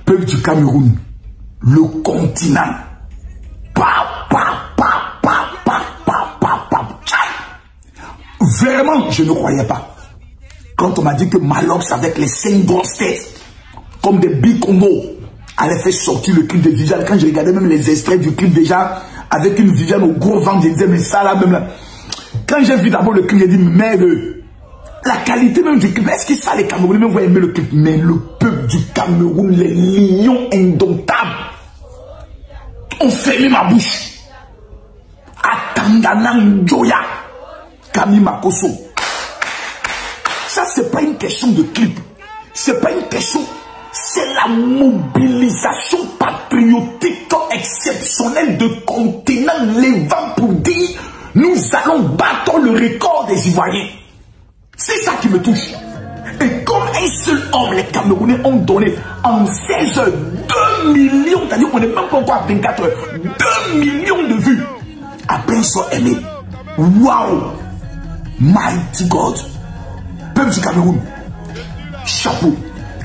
Peuple du Cameroun, le continent. Vraiment, je ne croyais pas. Quand on m'a dit que Malox avec les 5 grosses têtes, comme des Big Congo, allait faire sortir le clip de Viviane. Quand je regardais même les extraits du clip déjà, avec une Viviane au gros ventre, je disais, mais ça là même là. Quand j'ai vu d'abord le clip, j'ai dit, merde, la qualité même du clip, est-ce que ça les Camerounais même vont aimer le clip? Mais le peuple du Cameroun, les lions indomptables, ont fermé ma bouche. Atangana Njoya, Kami Makoso. Ça, c'est pas une question de clip. C'est pas une question. C'est la mobilisation patriotique exceptionnelle de continent levant pour dire nous allons battre le record des Ivoiriens. C'est ça qui me touche. Et comme un seul homme, les Camerounais ont donné en 16 heures 2 millions, c'est-à-dire qu'on n'est même pas encore à 24 heures, 2 millions de vues. Après, ils sont aimés. Waouh! Mighty God! Peuple du Cameroun, chapeau.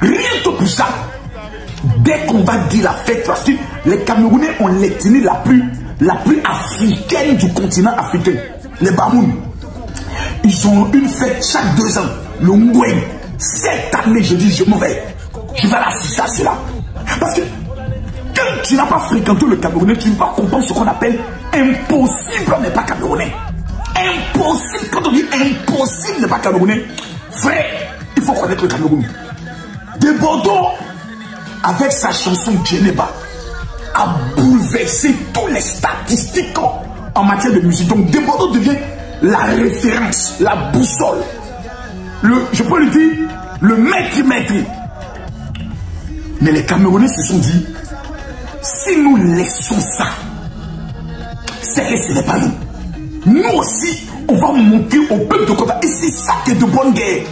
Rien que pour ça, dès qu'on va dire la fête, parce que les Camerounais ont l'ethnie la plus africaine du continent africain, les Bamoun. Ils ont une fête chaque 2 ans, le Ngoueng. Cette année, je dis, je m'en vais. Je vais l'assister à cela. Parce que quand tu n'as pas fréquenté le Camerounais, tu ne vas pas comprendre ce qu'on appelle impossible n'est pas Camerounais. Impossible, quand on dit impossible n'est pas Camerounais, frère, il faut connaître le Cameroun. De Bordeaux, avec sa chanson Djeneba, a bouleversé toutes les statistiques en matière de musique. Donc De Bordeaux devient la référence, la boussole, je peux le dire, le maître. Mais les Camerounais se sont dit, si nous laissons ça, c'est que ce n'est pas nous. Nous aussi, on va monter au peuple de Kota. Et c'est ça qui est de bonne guerre.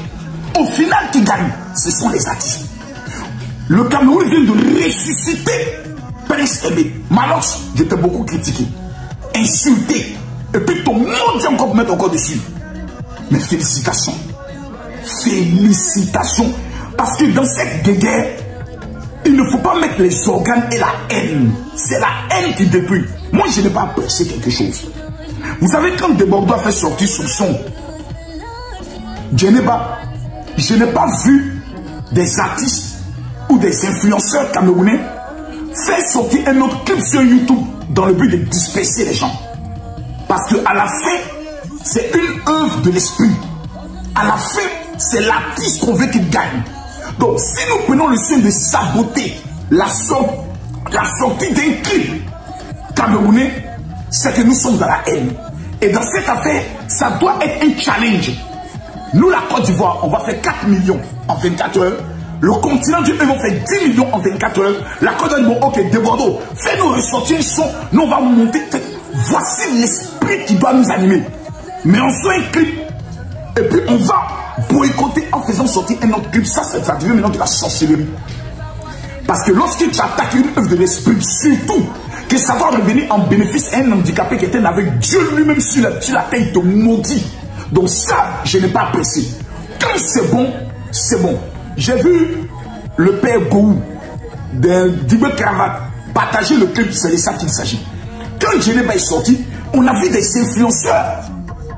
Au final, qui gagne, ce sont les artistes. Le Cameroun vient de ressusciter Prince Aimé. Malox, je t'ai beaucoup critiqué, insulté. Et puis ton monde vient encore mettre encore dessus. Mais félicitations. Félicitations. Parce que dans cette guerre, il ne faut pas mettre les organes et la haine. C'est la haine qui détruit. Moi, je n'ai pas apprécié quelque chose. Vous savez, quand De Bordeaux a fait sortir son son, Djeneba, je n'ai pas vu des artistes ou des influenceurs camerounais faire sortir un autre clip sur YouTube dans le but de disperser les gens. Parce qu'à la fin, c'est une œuvre de l'esprit. À la fin, c'est l'artiste qu'on veut qu'il gagne. Donc, si nous prenons le soin de saboter la sortie d'un clip camerounais, c'est que nous sommes dans la haine. Et dans cette affaire, ça doit être un challenge. Nous, la Côte d'Ivoire, on va faire 4 millions en 24 heures. Le continent du va faire 10 millions en 24 heures. La Côte d'Ivoire, bon, ok, De Bordeaux, fais-nous ressortir un son. Nous, on va monter. Voici l'esprit qui doit nous animer. Mais on fait un clip. Et puis, on va boycotter en faisant sortir un autre clip. Ça devient maintenant de la sorcellerie. Parce que lorsque tu attaques une œuvre de l'esprit, surtout que ça va revenir en bénéfice à un handicapé qui était avec Dieu lui-même sur la tête, te maudit. Donc ça, je n'ai pas apprécié. Quand c'est bon, c'est bon. J'ai vu le père Gou d'Ibé Cravate partager le clip, c'est de ça qu'il s'agit. Quand Djeneba est sorti, on a vu des influenceurs,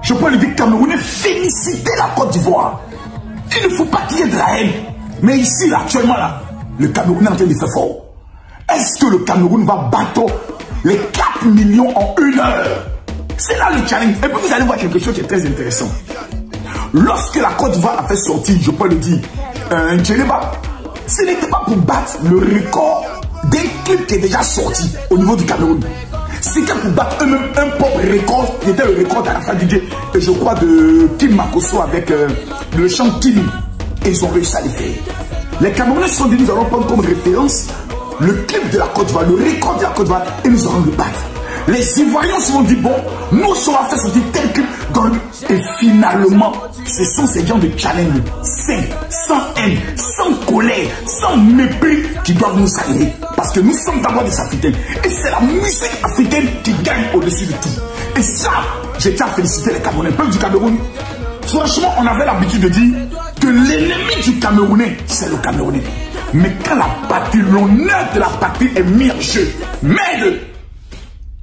je peux le dire camerounais, féliciter la Côte d'Ivoire. Il ne faut pas qu'il y ait de la haine. Mais ici, là, actuellement, là, le Cameroun est en train de faire fort. Est-ce que le Cameroun va battre les 4 millions en 1 heure? C'est là le challenge. Et puis vous allez voir quelque chose qui est très intéressant. Lorsque la Côte d'Ivoire a fait sortir, je peux le dire, Djeneba, ce n'était pas pour battre le record d'un clip qui est déjà sorti au niveau du Cameroun. C'était pour battre eux-mêmes un pop record qui était le record d'Alpha DJ et je crois de Kim Makoso avec le chant Kim. Et ils ont réussi à le faire. Les Camerounais se sont dit, nous allons prendre comme référence le clip de la Côte d'Ivoire, le record de la Côte d'Ivoire, et nous allons le battre. Les Ivoiriens se sont dit, bon, nous on va faire sortir tel clip dans le... Et finalement, ce sont ces gens de challenge sains, sans haine, sans colère, sans mépris qui doivent nous saluer. Parce que nous sommes d'abord des Africains. Et c'est la musique africaine qui gagne au-dessus de tout. Et ça, je tiens à féliciter les Camerounais. Peuple du Cameroun, franchement, on avait l'habitude de dire que l'ennemi du Camerounais, c'est le Camerounais. Mais quand la patrie, l'honneur de la patrie est mis en jeu, merde,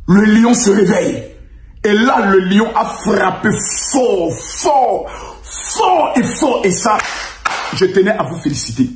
le lion se réveille. Et là, le lion a frappé fort, fort, fort et fort. Et ça, je tenais à vous féliciter.